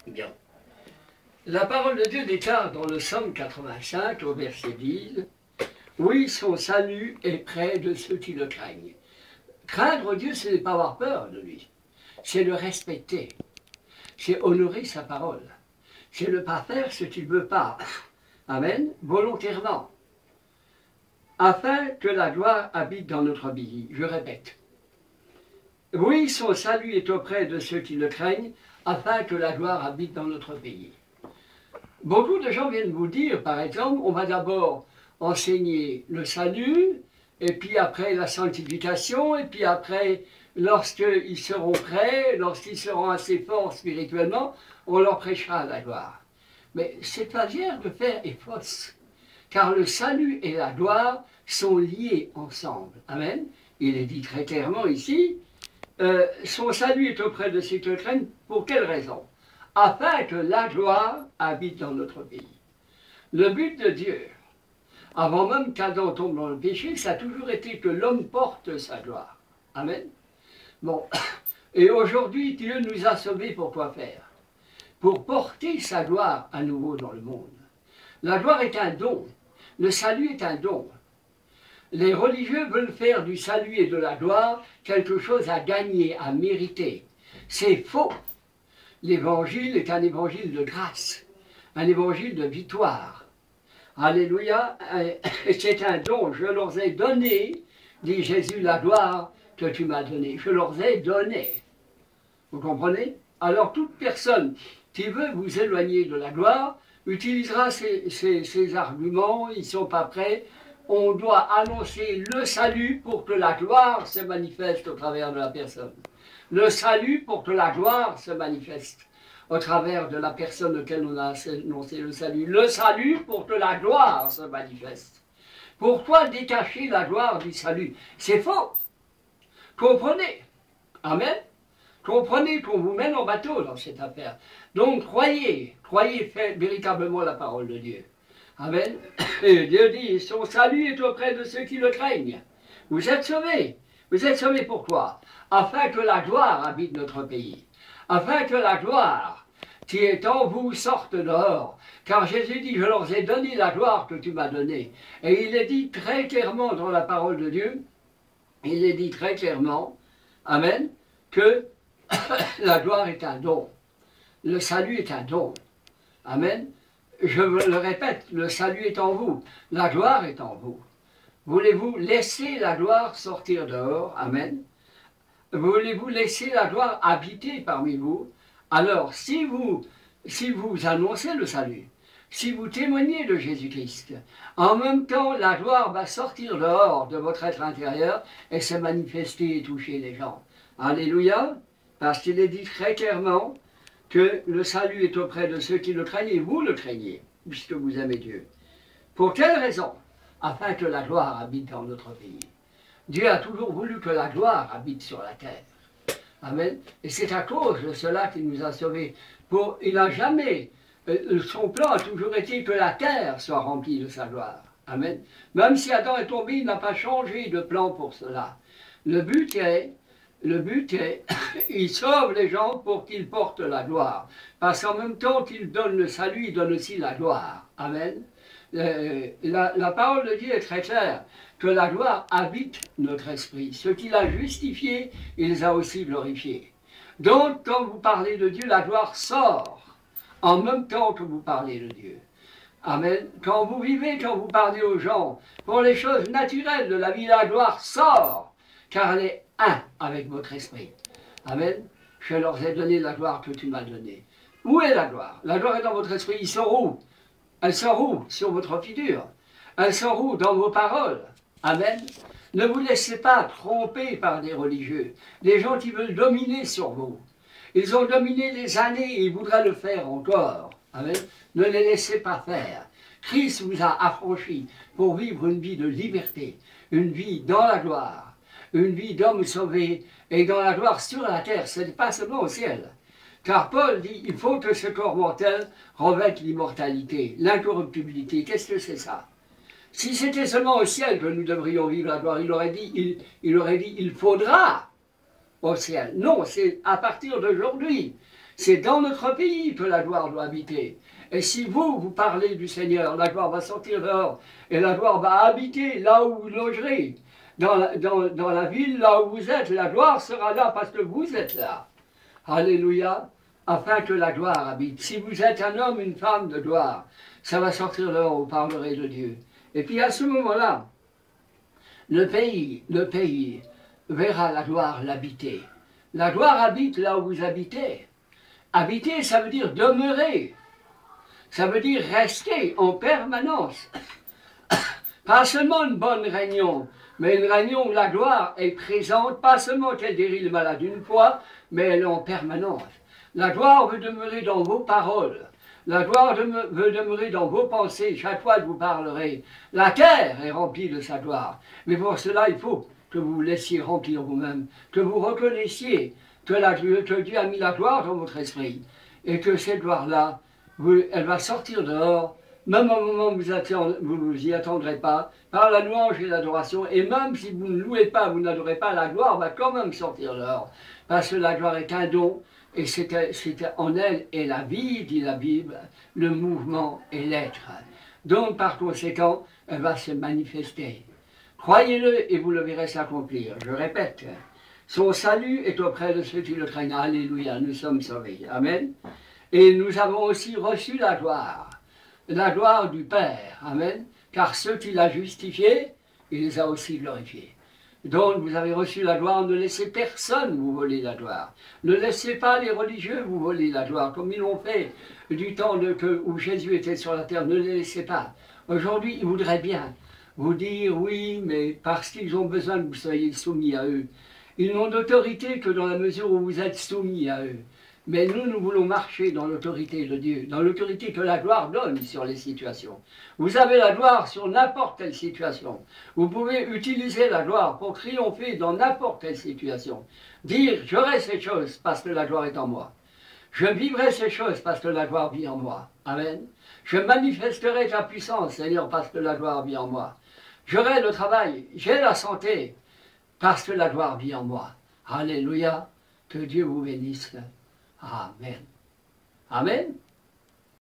Bien. La parole de Dieu déclare dans le psaume 85 au verset 10, « Oui, son salut est près de ceux qui le craignent. » Craindre Dieu, ce n'est pas avoir peur de lui, c'est le respecter, c'est honorer sa parole, c'est ne pas faire ce qu'il ne veut pas. Amen, volontairement, afin que la gloire habite dans notre vie. Je répète. Oui, son salut est auprès de ceux qui le craignent, afin que la gloire habite dans notre pays. Beaucoup de gens viennent vous dire, par exemple, on va d'abord enseigner le salut, et puis après la sanctification, et puis après, lorsqu'ils seront prêts, lorsqu'ils seront assez forts spirituellement, on leur prêchera la gloire. Mais cette manière de faire est fausse, car le salut et la gloire sont liés ensemble. Amen. Il est dit très clairement ici, son salut est auprès de ceux qui le craignent, pour quelle raison? Afin que la gloire habite dans notre pays. Le but de Dieu, avant même qu'Adam tombe dans le péché, ça a toujours été que l'homme porte sa gloire. Amen. Bon, et aujourd'hui, Dieu nous a sauvés pour quoi faire? Pour porter sa gloire à nouveau dans le monde. La gloire est un don, le salut est un don. Les religieux veulent faire du salut et de la gloire quelque chose à gagner, à mériter. C'est faux. L'évangile est un évangile de grâce, un évangile de victoire. Alléluia, c'est un don. Je leur ai donné, dit Jésus, la gloire que tu m'as donnée. Je leur ai donné. Vous comprenez? Alors toute personne qui veut vous éloigner de la gloire utilisera ces arguments, ils ne sont pas prêts. On doit annoncer le salut pour que la gloire se manifeste au travers de la personne. Le salut pour que la gloire se manifeste au travers de la personne auquel on a annoncé le salut. Le salut pour que la gloire se manifeste. Pourquoi détacher la gloire du salut? C'est faux. Comprenez. Amen. Comprenez qu'on vous mène en bateau dans cette affaire. Donc croyez véritablement la parole de Dieu. Amen. Et Dieu dit, son salut est auprès de ceux qui le craignent. Vous êtes sauvés. Vous êtes sauvés pourquoi? Afin que la gloire habite notre pays. Afin que la gloire qui est en vous sorte dehors. Car Jésus dit, je leur ai donné la gloire que tu m'as donnée. Et il est dit très clairement dans la parole de Dieu, il est dit très clairement, amen, que la gloire est un don. Le salut est un don. Amen. Je le répète, le salut est en vous. La gloire est en vous. Voulez-vous laisser la gloire sortir dehors? Amen. Voulez-vous laisser la gloire habiter parmi vous? Alors, si vous annoncez le salut, si vous témoignez de Jésus-Christ, en même temps, la gloire va sortir dehors de votre être intérieur et se manifester et toucher les gens. Alléluia, parce qu'il est dit très clairement que le salut est auprès de ceux qui le craignent et vous le craignez, puisque vous aimez Dieu. Pour quelle raison? Afin que la gloire habite dans notre pays. Dieu a toujours voulu que la gloire habite sur la terre. Amen. Et c'est à cause de cela qu'il nous a sauvés. Il n'a jamais, son plan a toujours été que la terre soit remplie de sa gloire. Amen. Même si Adam est tombé, il n'a pas changé de plan pour cela. Le but est, il sauve les gens pour qu'ils portent la gloire. Parce qu'en même temps qu'il donne le salut, il donne aussi la gloire. Amen. La parole de Dieu est très claire, que la gloire habite notre esprit. Ce qu'il a justifié, il les a aussi glorifiés. Donc, quand vous parlez de Dieu, la gloire sort en même temps que vous parlez de Dieu. Amen. Quand vous vivez, quand vous parlez aux gens, pour les choses naturelles de la vie, la gloire sort, car elle est un avec votre esprit. Amen. Je leur ai donné la gloire que tu m'as donnée. Où est la gloire? La gloire est dans votre esprit. Il sort où? Elle sort où? Sur votre figure. Elle sort où? Dans vos paroles. Amen. Ne vous laissez pas tromper par des religieux, des gens qui veulent dominer sur vous. Ils ont dominé les années et ils voudraient le faire encore. Amen. Ne les laissez pas faire. Christ vous a affranchis pour vivre une vie de liberté, une vie dans la gloire, une vie d'homme sauvé et dans la gloire sur la terre. Ce n'est pas seulement au ciel. Car Paul dit, il faut que ce corps mortel revête l'immortalité, l'incorruptibilité. Qu'est-ce que c'est ça? Si c'était seulement au ciel que nous devrions vivre la gloire, il aurait dit, il faudra au ciel. Non, c'est à partir d'aujourd'hui. C'est dans notre pays que la gloire doit habiter. Et si vous parlez du Seigneur, la gloire va sortir dehors et la gloire va habiter là où vous logerez. Dans la ville, là où vous êtes, la gloire sera là parce que vous êtes là. Alléluia, afin que la gloire habite. Si vous êtes un homme, une femme de gloire, ça va sortir dehors, vous parlerez de Dieu. Et puis à ce moment-là, le pays verra la gloire l'habiter. La gloire habite là où vous habitez. Habiter, ça veut dire demeurer. Ça veut dire rester en permanence. Pas seulement une bonne réunion, mais une réunion où la gloire est présente, pas seulement qu'elle guérit le malade une fois, mais elle est en permanence. La gloire veut demeurer dans vos paroles. La gloire veut demeurer dans vos pensées, chaque fois que vous parlerez. La terre est remplie de sa gloire. Mais pour cela, il faut que vous vous laissiez remplir vous-même, que vous reconnaissiez que Dieu a mis la gloire dans votre esprit, et que cette gloire-là, elle va sortir dehors, même au moment où vous ne vous y attendrez pas, par la louange et l'adoration, et même si vous ne louez pas, vous n'adorez pas, la gloire va quand même sortir dehors, parce que la gloire est un don, et en elle est la vie, dit la Bible, le mouvement et l'être. Donc, par conséquent, elle va se manifester. Croyez-le et vous le verrez s'accomplir. Je répète, son salut est auprès de ceux qui le craignent. Alléluia, nous sommes sauvés. Amen. Et nous avons aussi reçu la gloire du Père. Amen. Car ceux qui l'ont justifié, il les a aussi glorifiés. Donc vous avez reçu la gloire, ne laissez personne vous voler la gloire. Ne laissez pas les religieux vous voler la gloire, comme ils l'ont fait du temps où Jésus était sur la terre. Ne les laissez pas. Aujourd'hui, ils voudraient bien vous dire oui, mais parce qu'ils ont besoin que vous soyez soumis à eux. Ils n'ont d'autorité que dans la mesure où vous êtes soumis à eux. Mais nous voulons marcher dans l'autorité de Dieu, dans l'autorité que la gloire donne sur les situations. Vous avez la gloire sur n'importe quelle situation. Vous pouvez utiliser la gloire pour triompher dans n'importe quelle situation. Dire, j'aurai ces choses parce que la gloire est en moi. Je vivrai ces choses parce que la gloire vit en moi. Amen. Je manifesterai ta puissance, Seigneur, parce que la gloire vit en moi. J'aurai le travail, j'ai la santé, parce que la gloire vit en moi. Alléluia. Que Dieu vous bénisse. Amen. Amen.